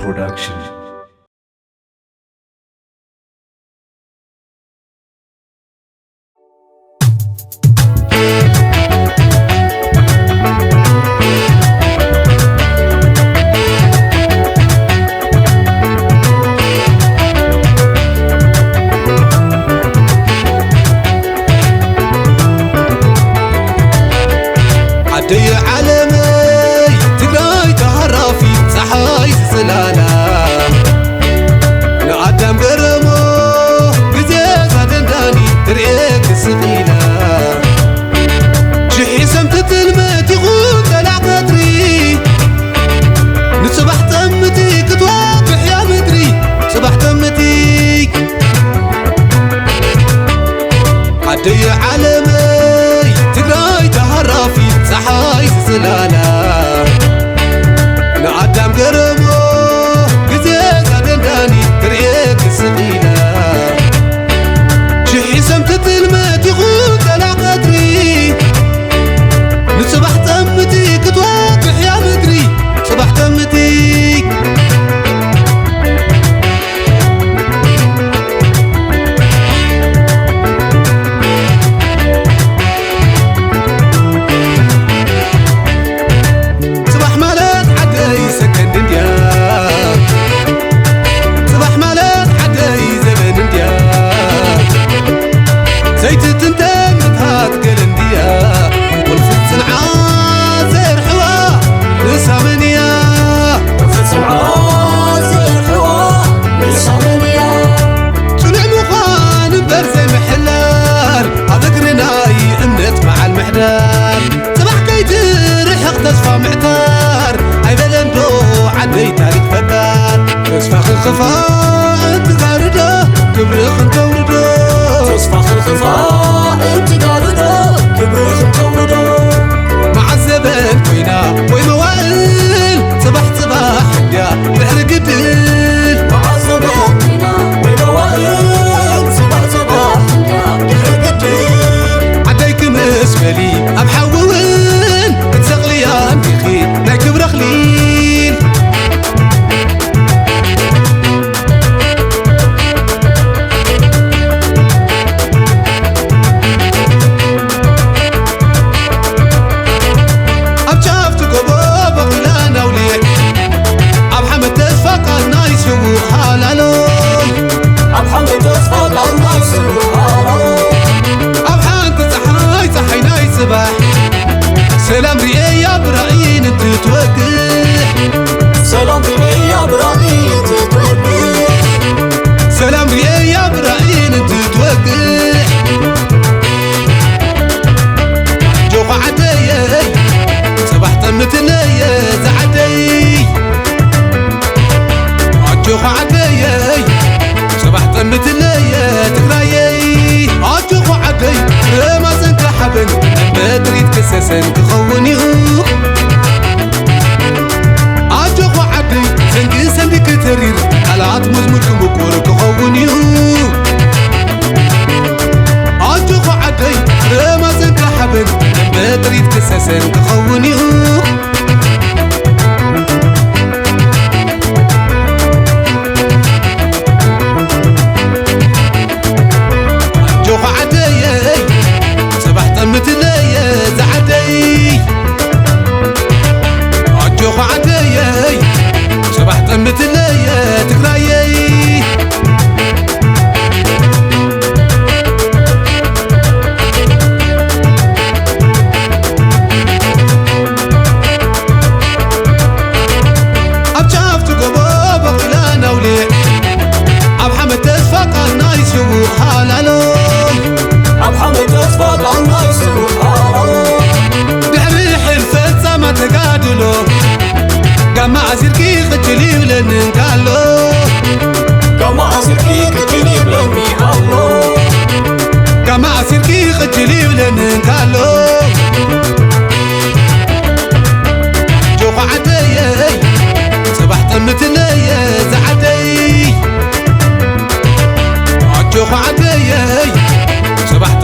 Production. عدي عالمي تقراي تهرافي صحاي سلالا نقدم برمو قزيزة دنداني تريك السقيلة شحي سمت تلمت يغوط دلع قدري نصبح تمتي كتواقح يا مدري صبح تمتي عدي عالمي تقراي تهرافي صحاي سلالا نقدم قرمو قزيزة دنداني تريك السقيلة شحي سمت تلمت يغوط دلع قدري نصبح تمتي كتواقح يا مدري صبح تمتي صباح كي ترحق تصفى معتار هاي بلندو عدي تاريخ فتار تصفى الخفاء انت قاردة كبرخ انت وردو تصفى الخفاء انت قاردة كبرخ انت وردو مع الزبن كوينا ويموائل صباح حقا بحر قدل مع الزبن كوينا ويموائل صباح حقا بحر قدل عديك مسفلي أبحوين تسغليان بخير ناكب رخليل أبشافتك وبابا غلانا وليح أبحمد تسفق النايس وحالالو أبحمد تسفق النايس وحالالو صباح سلام رئي يا براين انت توقح سلام رئي يا براين انت توقح سلام رئي يا براين انت توقح جوخ عدي صباح طمت لي زعدي جوخ عدي صباح طمت لي تقراي جوخ عدي ما سنك حبن ما تريد كسسن تخوني عجوخ عدي سنك سندك ترير حلات مزمرك بكور تخوني عجوخ عدي ما سنك حبن ما تريد كسسن تخوني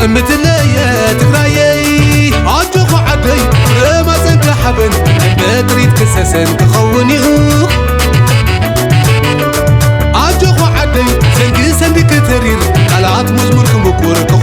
مثلي تقراي عجوخ عدي ما سنك حبن ما تريد كسسن تخوني كورك